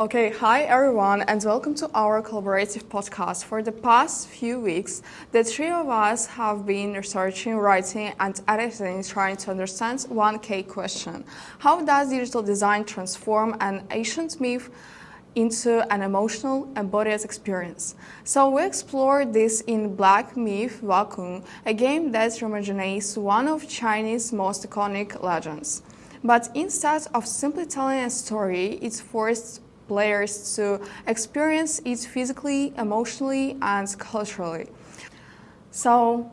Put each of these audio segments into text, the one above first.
Okay, hi everyone, and welcome to our collaborative podcast. For the past few weeks, the three of us have been researching, writing, and editing, trying to understand one key question: how does digital design transform an ancient myth into an emotional, embodied experience? So we explored this in Black Myth Wacom, a game that reimagines one of Chinese most iconic legends. But instead of simply telling a story, it forced players to experience it physically, emotionally, and culturally. So,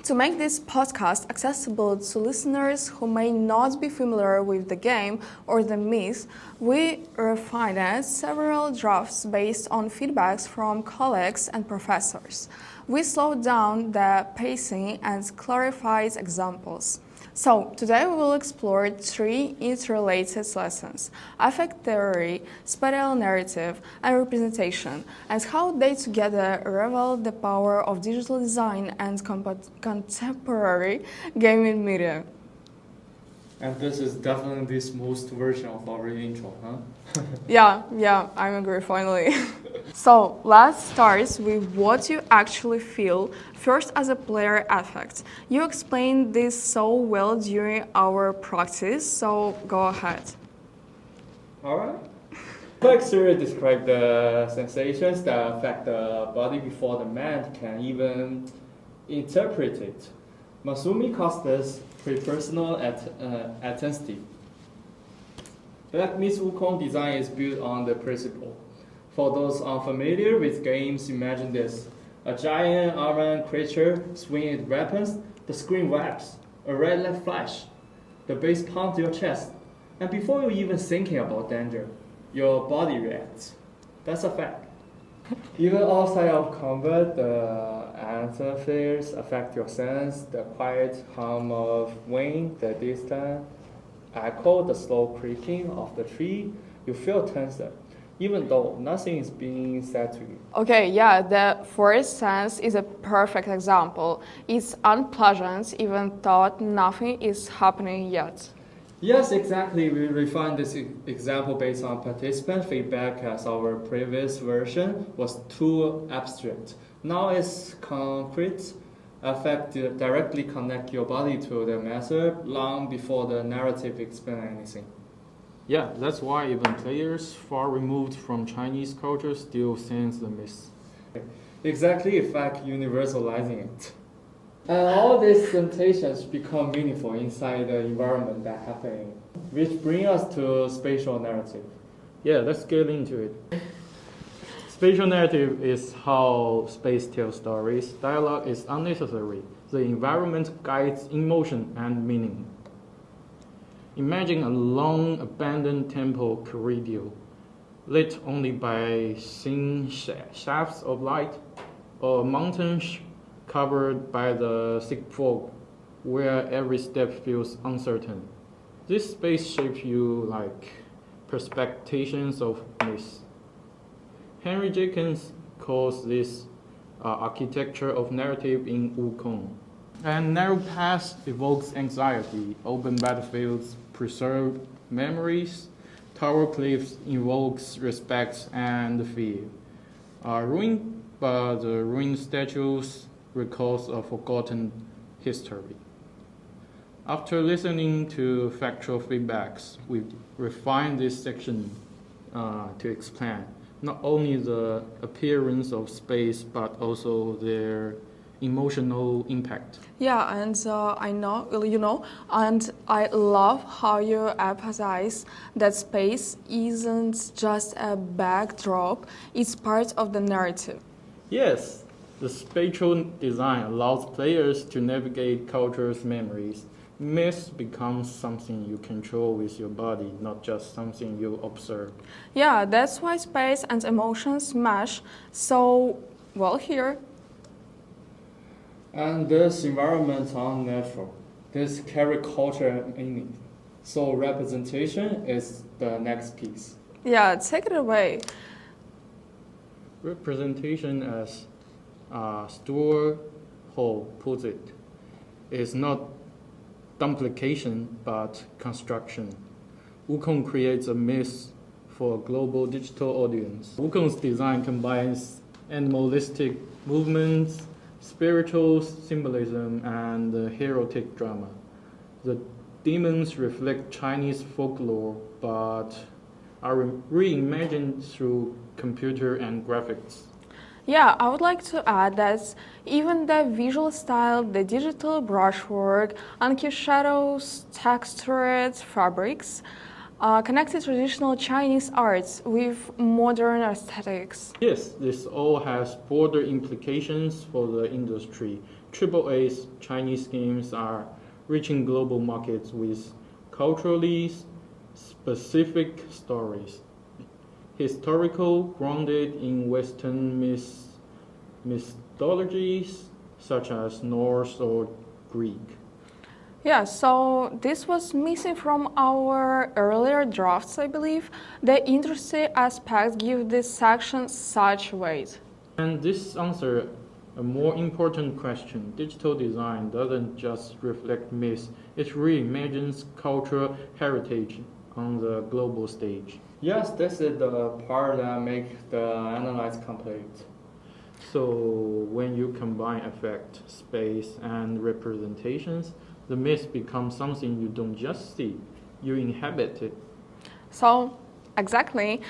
to make this podcast accessible to listeners who may not be familiar with the game or the myth, we refined several drafts based on feedbacks from colleagues and professors. We slowed down the pacing and clarified examples. So, today we will explore three interrelated lessons: affect theory, spatial narrative, and representation, and how they together reveal the power of digital design and contemporary gaming media. And this is definitely the smooth version of our intro, huh? Yeah, I agree finally. So let's start with what you actually feel first as a player affect. You explained this so well during our practice, so go ahead. Alright. Pixar describe the sensations that affect the body before the mind can even interpret it. Masumi calls this pre-personal intensity. Black Myth Wukong design is built on the principle. For those unfamiliar with games, imagine this: a giant armored creature swinging its weapons, the screen wraps, a red light flash, the base pounds your chest, and before you're even thinking about danger, your body reacts. That's a fact. Even outside of combat, the interface affect your sense, the quiet hum of wind, the distant echo, the slow creaking of the tree. You feel tense, even though nothing is being said to you. Okay, yeah, the forest sense is a perfect example. It's unpleasant even though nothing is happening yet. Yes, exactly. We refined this example based on participant feedback, as our previous version was too abstract. Now it's concrete. Affect directly connect your body to the method long before the narrative explains anything. Yeah, that's why even players far removed from Chinese culture still sense the myth. Exactly, effect universalizing it. And all these sensations become meaningful inside the environment that happening, which bring us to spatial narrative. Yeah, let's get into it. Spatial narrative is how space tells stories. Dialogue is unnecessary. The environment guides emotion and meaning. Imagine a long abandoned temple corridor, lit only by thin shafts of light, or mountains covered by the thick fog, where every step feels uncertain. This space shapes you like perspectations of myth. Henry Jenkins calls this architecture of narrative in Wukong. And narrow paths evokes anxiety, open battlefields preserve memories, tower cliffs invokes respect and fear. Ruined statues recalls a forgotten history. After listening to factual feedbacks, we refined this section to explain not only the appearance of space but also their emotional impact. Yeah, and and I love how you emphasize that space isn't just a backdrop, it's part of the narrative. Yes, the spatial design allows players to navigate culture's memories. Myth becomes something you control with your body, not just something you observe. Yeah, that's why space and emotions mesh so well here. And this environment are natural. This carry culture meaning. So representation is the next piece. Yeah, take it away. Representation, as Stuart Hall puts it, is not duplication but construction. Wukong creates a myth for a global digital audience. Wukong's design combines animalistic movements, spiritual symbolism, and erotic drama. The demons reflect Chinese folklore but are reimagined through computer and graphics. Yeah, I would like to add that even the visual style, the digital brushwork, uncue shadows, textured fabrics, connected traditional Chinese arts with modern aesthetics. Yes, this all has broader implications for the industry. AAA's Chinese games are reaching global markets with culturally specific stories. Historical, grounded in Western mythologies such as Norse or Greek. Yeah, so this was missing from our earlier drafts, I believe. The industry aspects give this section such weight. And this answers a more important question. Digital design doesn't just reflect myths, it reimagines cultural heritage on the global stage. Yes, this is the part that makes the analysis complete. So when you combine effect, space, and representations, the myth becomes something you don't just see, you inhabit it. So, exactly.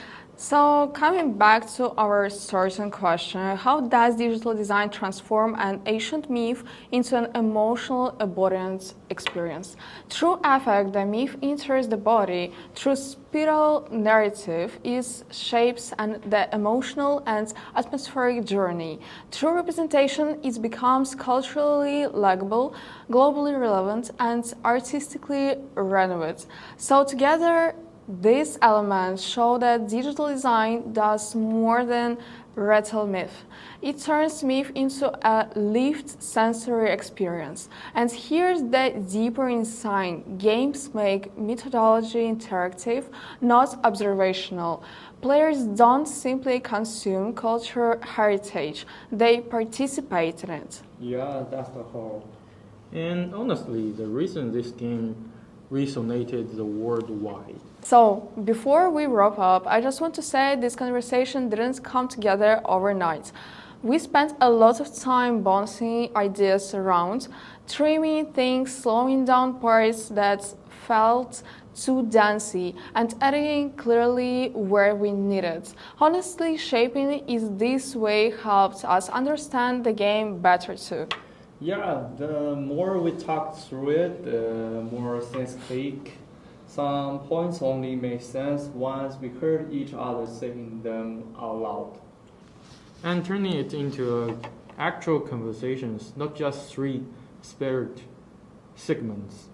So, coming back to our certain question, how does digital design transform an ancient myth into an emotional, embodied experience? Through affect, the myth enters the body. Through spiral narrative, it shapes the emotional and atmospheric journey. Through representation, it becomes culturally legible, globally relevant, and artistically relevant. So, together, these elements show that digital design does more than retell myth. It turns myth into a lived sensory experience. And here's the deeper insight. Games make methodology interactive, not observational. Players don't simply consume cultural heritage, they participate in it. Yeah, that's the whole. And honestly, the reason this game resonated worldwide. So, before we wrap up, I just want to say this conversation didn't come together overnight. We spent a lot of time bouncing ideas around, trimming things, slowing down parts that felt too dancey, and editing clearly where we needed. Honestly, shaping is this way helped us understand the game better too. Yeah, the more we talk through it, the more things click. Some points only make sense once we heard each other saying them out loud. And turning it into actual conversations, not just three separate segments,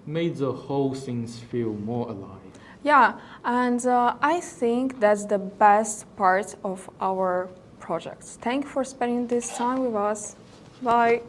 made the whole thing feel more alive. Yeah, and I think that's the best part of our project. Thank you for spending this time with us. Bye.